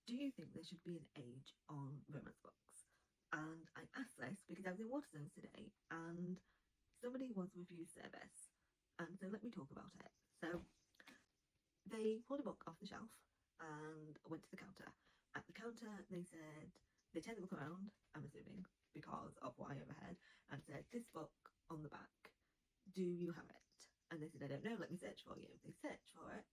do you think there should be an age on romance books? And I asked this because I was in Waterstones today and somebody was review service. And so let me talk about it. So they pulled a book off the shelf and went to the counter. At the counter, they said, they turned the book around, I'm assuming, because of what I overheard, and said, this book on the back, do you have it? And they said, I don't know, let me search for you. They searched for it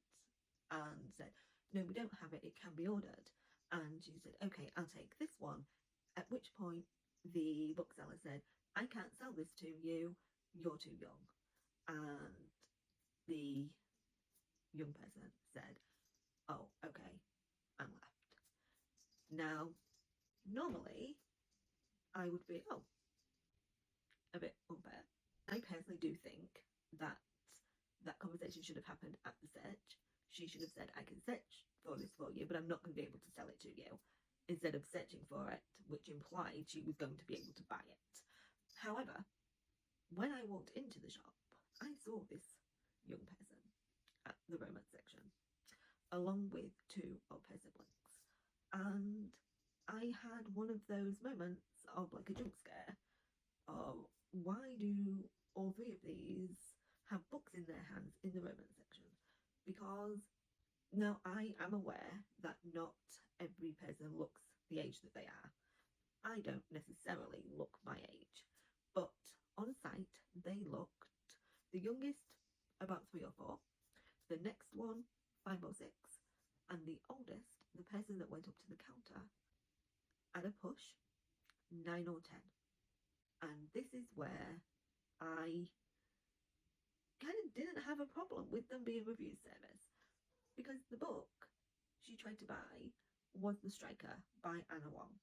and said, no, we don't have it, it can be ordered. And she said, okay, I'll take this one. At which point the bookseller said, I can't sell this to you, you're too young. And the young person said, oh, okay, and left. Now, normally I would be, oh, a bit unfair. I personally do think that that conversation should have happened at the search. She should have said, I can search for this for you, but I'm not going to be able to sell it to you, instead of searching for it, which implied she was going to be able to buy it. However, when I walked into the shop, I saw this young person at the romance section, along with two of her siblings. And I had one of those moments of like a jump scare of, why do all three of these have books in their hands in the romance section? Because now I am aware that not every person looks the age that they are. I don't necessarily look my age, but on site they looked the youngest about 3 or 4, the next one 5 or 6, and the oldest, the person that went up to the counter, at a push 9 or 10. And this is where I kind of didn't have a problem with them being review service, because the book she tried to buy was The Striker by Anna Wong.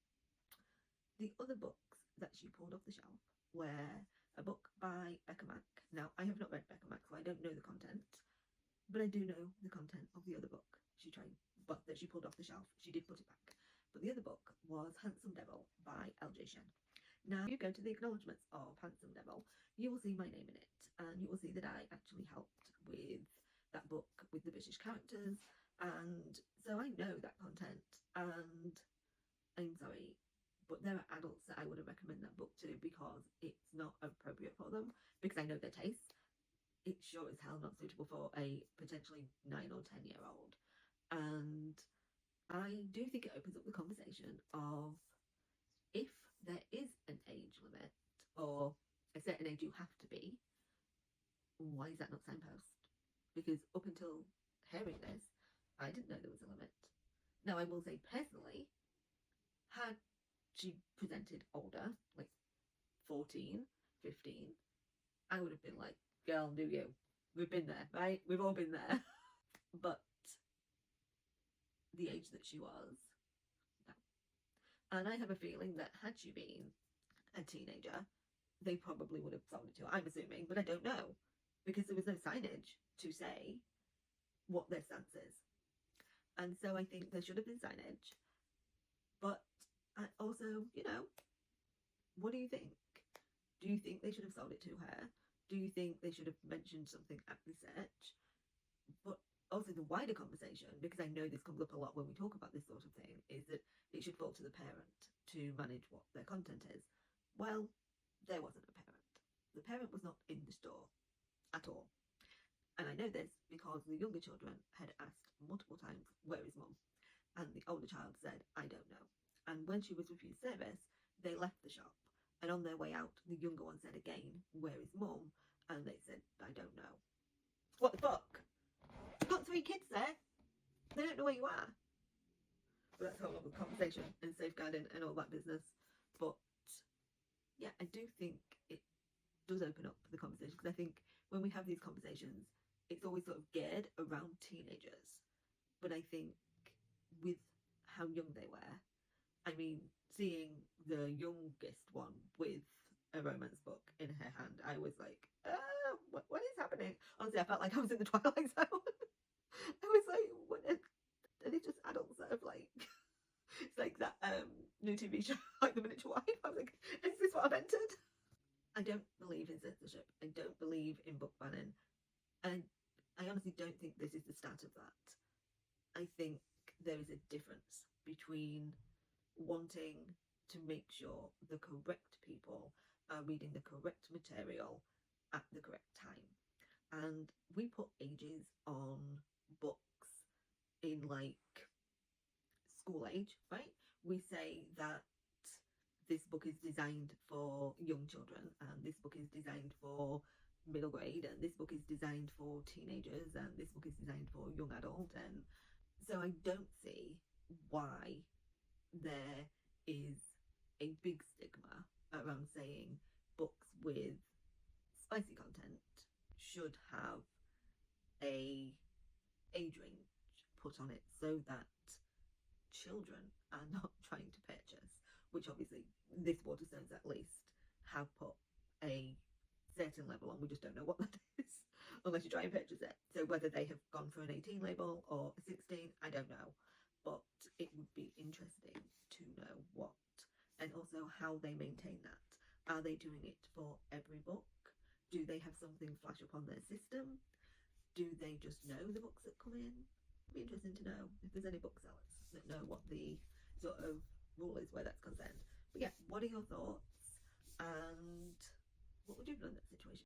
The other books that she pulled off the shelf were a book by Becca Mack. Now, I have not read Becca Mack, so I don't know the content, but I do know the content of the other book she tried, but that she pulled off the shelf. She did put it back. But the other book was Handsome Devil by LJ Shen. Now, if you go to the acknowledgements of Handsome Devil, you will see my name in it, and you will see that I actually helped with that book with the British characters, and so I know that content. And I'm sorry, but there are adults that I wouldn't recommend that book to because it's not appropriate for them, because I know their taste. It's sure as hell not suitable for a potentially 9 or 10-year-old. And I do think it opens up the conversation of, if there is an age limit or a certain age you have to be, why is that not signpost? Because up until hearing this, I didn't know there was a limit. Now, I will say personally, had she presented older, like 14, 15, I would have been like, girl, do you? We've been there, right? We've all been there. But the age that she was, no. And I have a feeling that had she been a teenager, they probably would have sold it to her. I'm assuming, but I don't know, because there was no signage to say what their stance is. And so I think there should have been signage. But I also, what do you think? Do you think they should have sold it to her? Do you think they should have mentioned something at the search? But also the wider conversation, because I know this comes up a lot when we talk about this sort of thing, is that it should fall to the parent to manage what their content is. Well, there wasn't a parent. The parent was not in the store at all. And I know this because the younger children had asked multiple times, where is mum? And the older child said, I don't know. And when she was refused service, they left the shop. And on their way out, the younger one said again, where is mum? And they said, I don't know. What the fuck? You've got 3 kids there. They don't know where you are. But that's a whole other conversation and safeguarding and all that business. But yeah, I do think it does open up the conversation, because I think when we have these conversations, it's always sort of geared around teenagers. But I think with how young they were, I mean, seeing the youngest one with a romance book in her hand, I was like, what is happening? Honestly, I felt like I was in the Twilight Zone. I was like, what are they just adults that have like, it's like that new TV show, like The Miniature Wife. I was like, is this what I've entered? I don't believe in censorship. I don't believe in book banning. And I honestly don't think this is the start of that. I think there is a difference between between wanting to make sure the correct people are reading the correct material at the correct time. And we put ages on books in like school age, right? We say that this book is designed for young children, and this book is designed for middle grade, and this book is designed for teenagers, and this book is designed for young adult. And so I don't see why there is a big stigma around saying books with spicy content should have a age range put on it so that children are not trying to purchase, which obviously this Waterstones at least have put a certain level on. We just don't know what that is unless you try and purchase it. So whether they have gone for an 18 label or a 16, I don't know, but it would be interesting to know what, and also how they maintain that. Are they doing it for every book? Do they have something flash up on their system? Do they just know the books that come in? It'd be interesting to know if there's any booksellers that know what the sort of rule is where that's concerned. But yeah, what are your thoughts, and what would you do in that situation?